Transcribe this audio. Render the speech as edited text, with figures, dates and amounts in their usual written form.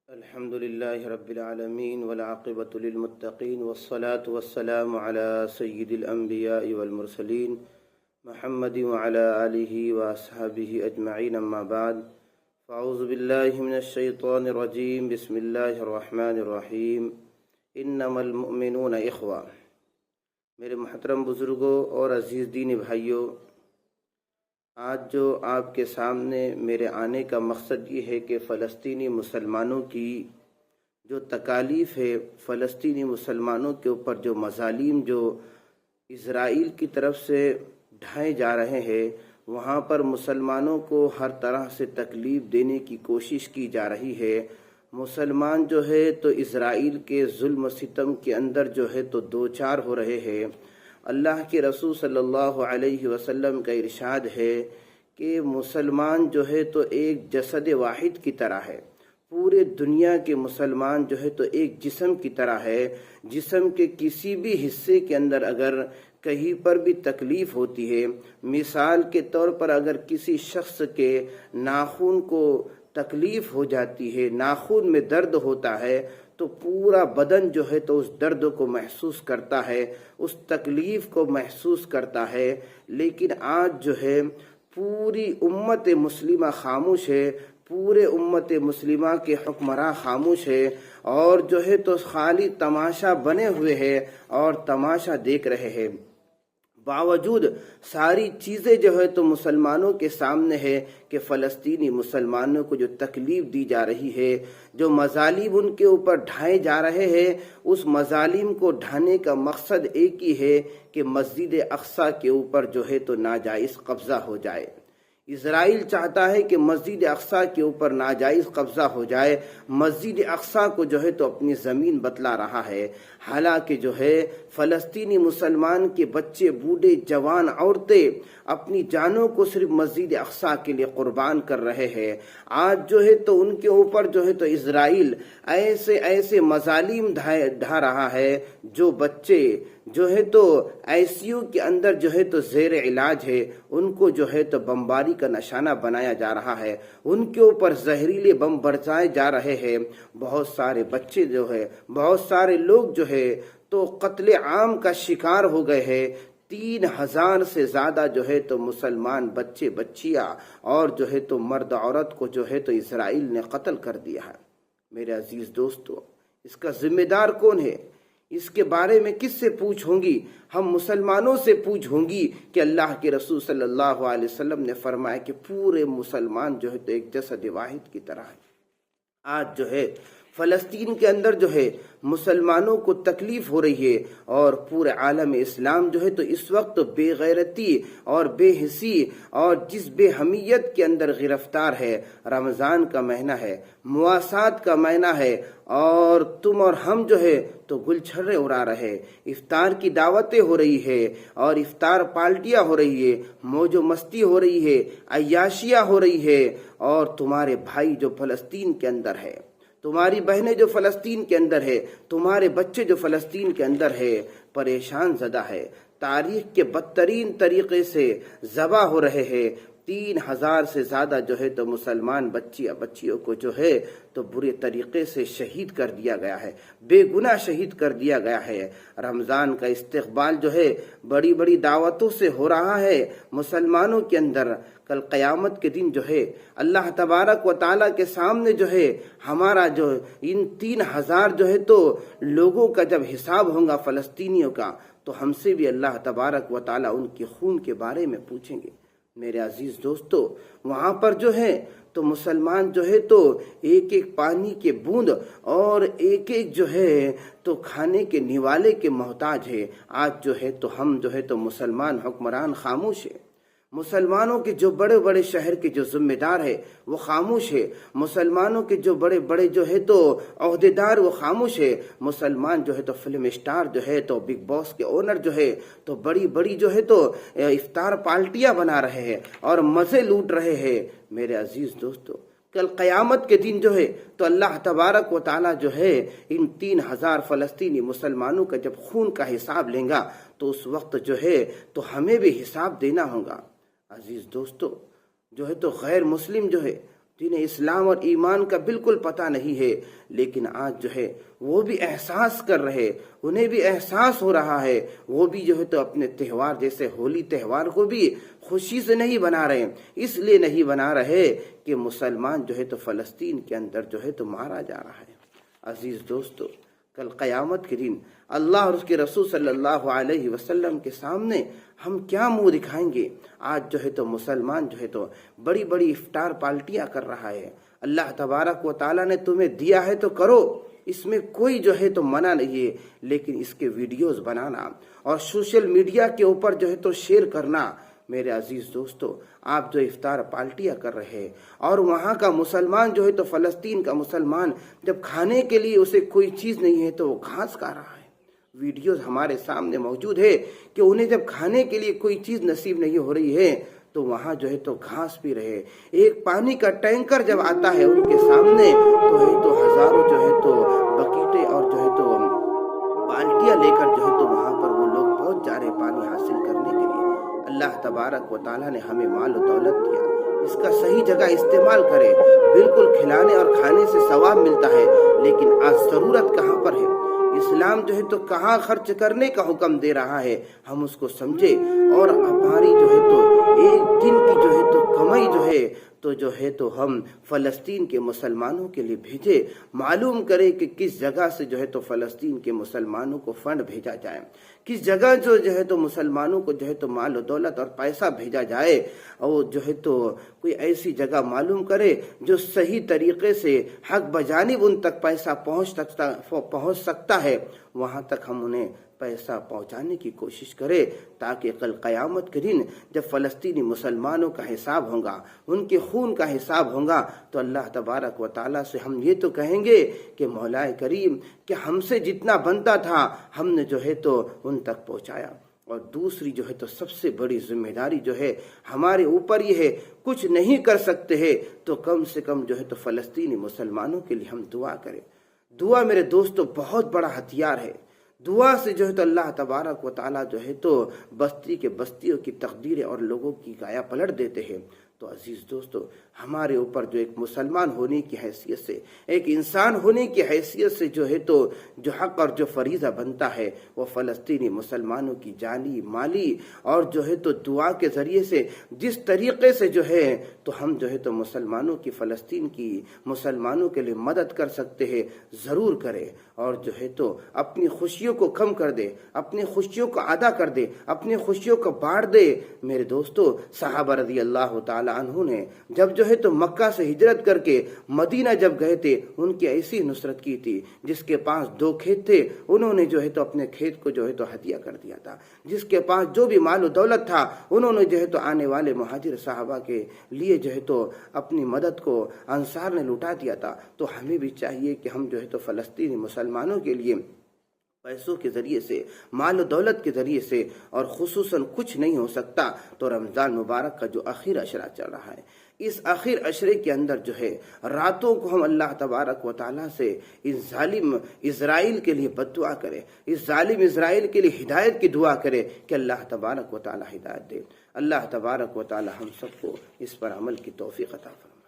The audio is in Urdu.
الحمد لله رب العالمين والعاقبة للمتقين والصلاة والسلام على سيد الأنبياء والمرسلين محمد وعلى آله وأصحابه أجمعين أما بعد فأعوذ بالله من الشيطان الرجيم بسم الله الرحمن الرحيم إنما المؤمنون إخوة۔ میرے محترم بزرگوں اور عزیز دینی بھائیوں، آج جو آپ کے سامنے میرے آنے کا مقصد یہ ہے کہ فلسطینی مسلمانوں کی جو تکالیف ہے، فلسطینی مسلمانوں کے اوپر جو مظالم جو اسرائیل کی طرف سے ڈھائے جا رہے ہیں، وہاں پر مسلمانوں کو ہر طرح سے تکلیف دینے کی کوشش کی جا رہی ہے۔ مسلمان جو ہے تو اسرائیل کے ظلم و ستم کے اندر جو ہے تو دوچار ہو رہے ہیں۔ اللہ کے رسول صلی اللہ علیہ وسلم کا ارشاد ہے کہ مسلمان جو ہے تو ایک جسد واحد کی طرح ہے۔ پورے دنیا کے مسلمان جو ہے تو ایک جسم کی طرح ہے۔ جسم کے کسی بھی حصے کے اندر اگر کہیں پر بھی تکلیف ہوتی ہے، مثال کے طور پر اگر کسی شخص کے ناخن کو تکلیف ہو جاتی ہے، ناخن میں درد ہوتا ہے، تو پورا بدن جو ہے تو اس درد کو محسوس کرتا ہے، اس تکلیف کو محسوس کرتا ہے۔ لیکن آج جو ہے پوری امت مسلمہ خاموش ہے، پورے امت مسلمہ کے حکمراں خاموش ہے، اور جو ہے تو خالی تماشا بنے ہوئے ہیں اور تماشا دیکھ رہے ہیں۔ باوجود ساری چیزیں جو ہے تو مسلمانوں کے سامنے ہے کہ فلسطینی مسلمانوں کو جو تکلیف دی جا رہی ہے، جو مظالم ان کے اوپر ڈھائے جا رہے ہیں، اس مظالم کو ڈھانے کا مقصد ایک ہی ہے کہ مسجد اقصی کے اوپر جو ہے تو ناجائز قبضہ ہو جائے۔ اسرائیل چاہتا ہے کہ مسجد اقصی کے اوپر ناجائز قبضہ ہو جائے، مسجد اقصی کو جو ہے تو اپنی زمین بتلا رہا ہے۔ حالانکہ جو ہے فلسطینی مسلمان کے بچے، بوڑھے، جوان، عورتیں اپنی جانوں کو صرف مسجد اقصی کے لیے قربان کر رہے ہیں۔ آج جو ہے تو ان کے اوپر جو ہے تو اسرائیل ایسے مظالم ڈھا رہا ہے، جو بچے جو ہے تو آئی سی یو کے اندر جو ہے تو زیر علاج ہے، ان کو جو ہے تو بمباری کا نشانہ بنایا جا رہا ہے، ان کے اوپر زہریلے بم برسائے جا رہے ہیں۔ بہت سارے بچے جو ہے، بہت سارے لوگ جو ہے تو قتل عام کا شکار ہو گئے ہیں۔ 3000 سے زیادہ جو ہے تو مسلمان بچے، بچیاں اور جو ہے تو مرد عورت کو جو ہے تو اسرائیل نے قتل کر دیا ہے۔ میرے عزیز دوستو، اس کا ذمہ دار کون ہے؟ اس کے بارے میں کس سے پوچھ ہوں گی؟ ہم مسلمانوں سے پوچھ ہوں گی کہ اللہ کے رسول صلی اللہ علیہ وسلم نے فرمایا کہ پورے مسلمان جو ہے تو ایک جسد واحد کی طرح ہے۔ آج جو ہے فلسطین کے اندر جو ہے مسلمانوں کو تکلیف ہو رہی ہے، اور پورے عالم اسلام جو ہے تو اس وقت بے غیرتی اور بے حسی اور جس بے حمیت کے اندر گرفتار ہے۔ رمضان کا مہینہ ہے، مواسات کا مہینہ ہے، اور تم اور ہم جو ہے تو گل چھرے اڑا رہے، افطار کی دعوتیں ہو رہی ہے اور افطار پارٹیاں ہو رہی ہے، موج و مستی ہو رہی ہے، عیاشیاں ہو رہی ہے، اور تمہارے بھائی جو فلسطین کے اندر ہے، تمہاری بہنیں جو فلسطین کے اندر ہے، تمہارے بچے جو فلسطین کے اندر ہے، پریشان زدہ ہے، تاریخ کے بدترین طریقے سے ذبح ہو رہے ہیں۔ 3000 سے زیادہ جو ہے تو مسلمان بچیوں کو جو ہے تو برے طریقے سے شہید کر دیا گیا ہے، بے گناہ شہید کر دیا گیا ہے۔ رمضان کا استقبال جو ہے بڑی بڑی دعوتوں سے ہو رہا ہے مسلمانوں کے اندر۔ کل قیامت کے دن جو ہے اللہ تبارک و تعالیٰ کے سامنے جو ہے ہمارا جو ان 3000 جو ہے تو لوگوں کا جب حساب ہوگا فلسطینیوں کا، تو ہم سے بھی اللہ تبارک و تعالیٰ ان کے خون کے بارے میں پوچھیں گے۔ میرے عزیز دوستو، وہاں پر جو ہے تو مسلمان جو ہے تو ایک ایک پانی کے بوند اور ایک ایک جو ہے تو کھانے کے نوالے کے محتاج ہے۔ آج جو ہے تو ہم جو ہے تو مسلمان حکمران خاموش ہے۔ مسلمانوں کے جو بڑے بڑے شہر کے جو ذمہ دار ہے وہ خاموش ہے، مسلمانوں کے جو بڑے بڑے جو ہے تو عہدیدار وہ خاموش ہے۔ مسلمان جو ہے تو فلم اسٹار جو ہے تو بگ باس کے اونر جو ہے تو بڑی بڑی جو ہے تو افطار پارٹیاں بنا رہے ہیں اور مزے لوٹ رہے ہیں۔ میرے عزیز دوستو، کل قیامت کے دن جو ہے تو اللہ تبارک و تعالیٰ جو ہے ان 3000 فلسطینی مسلمانوں کا جب خون کا حساب لیں گا، تو اس وقت جو ہے تو ہمیں بھی حساب دینا ہوگا۔ عزیز دوستو، جو ہے تو غیر مسلم جو ہے جنہیں اسلام اور ایمان کا بالکل پتہ نہیں ہے، لیکن آج جو ہے وہ بھی احساس کر رہے، انہیں بھی احساس ہو رہا ہے، وہ بھی جو ہے تو اپنے تہوار جیسے ہولی تہوار کو بھی خوشی سے نہیں بنا رہے، اس لیے نہیں بنا رہے کہ مسلمان جو ہے تو فلسطین کے اندر جو ہے تو مارا جا رہا ہے۔ عزیز دوستو، کل قیامت کے دن اللہ اور اس کے رسول صلی اللہ علیہ وسلم کے سامنے ہم کیا منہ دکھائیں گے؟ آج جو ہے تو مسلمان جو ہے تو بڑی بڑی افطار پارٹیاں کر رہا ہے۔ اللہ تبارک و تعالیٰ نے تمہیں دیا ہے تو کرو، اس میں کوئی جو ہے تو منع نہیں ہے، لیکن اس کے ویڈیوز بنانا اور سوشل میڈیا کے اوپر جو ہے تو شیئر کرنا، میرے عزیز دوستو، آپ جو افطار پارٹیاں کر رہے ہیں اور وہاں کا مسلمان جو ہے تو فلسطین کا مسلمان جب کھانے کے لیے اسے کوئی چیز نہیں ہے تو وہ گھاس کھا رہا ہے۔ ویڈیوز ہمارے سامنے موجود ہے کہ انہیں جب کھانے کے لیے کوئی چیز نصیب نہیں ہو رہی ہے تو وہاں جو ہے تو گھاس پی رہے۔ ایک پانی کا ٹینکر جب آتا ہے ان کے سامنے تو ہزاروں جو ہے تو بکیٹیں اور جو ہے تو بالٹیاں لے کر جو ہے تو وہاں پر وہ لوگ پہنچ جا رہے پانی حاصل کرنے کے لیے۔ اللہ تبارک و تعالیٰ نے ہمیں مال و دولت دیا، اس کا صحیح جگہ استعمال کرے۔ بالکل کھلانے اور کھانے سے ثواب ملتا ہے، لیکن آج ضرورت کہاں پر ہے؟ اسلام جو ہے تو کہاں خرچ کرنے کا حکم دے رہا ہے، ہم اس کو سمجھے اور ہماری جو ہے تو ایک دن کی جو ہے تو کمائی جو ہے تو ہم فلسطین کے مسلمانوں کے لیے بھیجے۔ معلوم کرے کہ کس جگہ سے جو ہے تو فلسطین کے مسلمانوں کو فنڈ بھیجا جائے، کس جگہ جو ہے تو مسلمانوں کو جو ہے تو مال و دولت اور پیسہ بھیجا جائے، اور جو ہے تو کوئی ایسی جگہ معلوم کرے جو صحیح طریقے سے حق بجانب ان تک پیسہ پہنچ سکتا ہے، وہاں تک ہم انہیں پیسہ پہنچانے کی کوشش کرے، تاکہ کل قیامت کے دن جب فلسطینی مسلمانوں کا حساب ہوگا، ان کے خون کا حساب ہوگا، تو اللہ تبارک و تعالیٰ سے ہم یہ تو کہیں گے کہ مولا کریم کہ ہم سے جتنا بنتا تھا ہم نے جو ہے تو ان تک پہنچایا۔ اور دوسری جو ہے تو سب سے بڑی ذمہ داری جو ہے ہمارے اوپر یہ ہے، کچھ نہیں کر سکتے ہیں تو کم سے کم جو ہے تو فلسطینی مسلمانوں کے لیے ہم دعا کریں۔ دعا میرے دوستو بہت بڑا ہتھیار ہے۔ دعا سے جو ہے تو اللہ تبارک و تعالیٰ جو ہے تو بستیوں کی تقدیریں اور لوگوں کی کایا پلٹ دیتے ہیں۔ تو عزیز دوستو، ہمارے اوپر جو ایک مسلمان ہونے کی حیثیت سے، ایک انسان ہونے کی حیثیت سے جو ہے تو جو حق اور جو فریضہ بنتا ہے، وہ فلسطینی مسلمانوں کی جانی مالی اور جو ہے تو دعا کے ذریعے سے جس طریقے سے جو ہے تو ہم جو ہے تو مسلمانوں کی، فلسطین کی مسلمانوں کے لیے مدد کر سکتے ہیں، ضرور کرے۔ اور جو ہے تو اپنی خوشیوں کو کم کر دے، اپنی خوشیوں کو ادا کر دے، اپنی خوشیوں کو بانٹ دے۔ میرے دوستو، صحابہ رضی اللہ تعالی عنہ نے جب جو ہے تو مکہ سے ہجرت کر کے مدینہ جب گئے تھے، ان کی ایسی نصرت کی تھی۔ جس کے پاس 2 کھیت تھے، انہوں نے جو ہے تو اپنے کھیت کو جو ہے تو ہدیہ کر دیا تھا۔ جس کے پاس جو بھی مال و دولت تھا، انہوں نے جو ہے تو آنے والے مہاجر صحابہ کے لیے جو ہے تو اپنی مدد کو انصار نے لوٹا دیا تھا۔ تو ہمیں بھی چاہیے کہ ہم جو ہے تو فلسطینی مسلمانوں کے لیے پیسوں کے ذریعے سے، مال و دولت کے ذریعے سے، اور خصوصاً کچھ نہیں ہو سکتا تو رمضان مبارک کا جو آخر عشرہ چل رہا ہے، اس آخر عشرے کے اندر جو ہے راتوں کو ہم اللہ تبارک و تعالیٰ سے اس ظالم اسرائیل کے لیے بد دعا کرے، اس ظالم اسرائیل کے لیے ہدایت کی دعا کرے کہ اللہ تبارک و تعالیٰ ہدایت دے۔ اللہ تبارک و تعالیٰ ہم سب کو اس پر عمل کی توفیق عطا فرمائے۔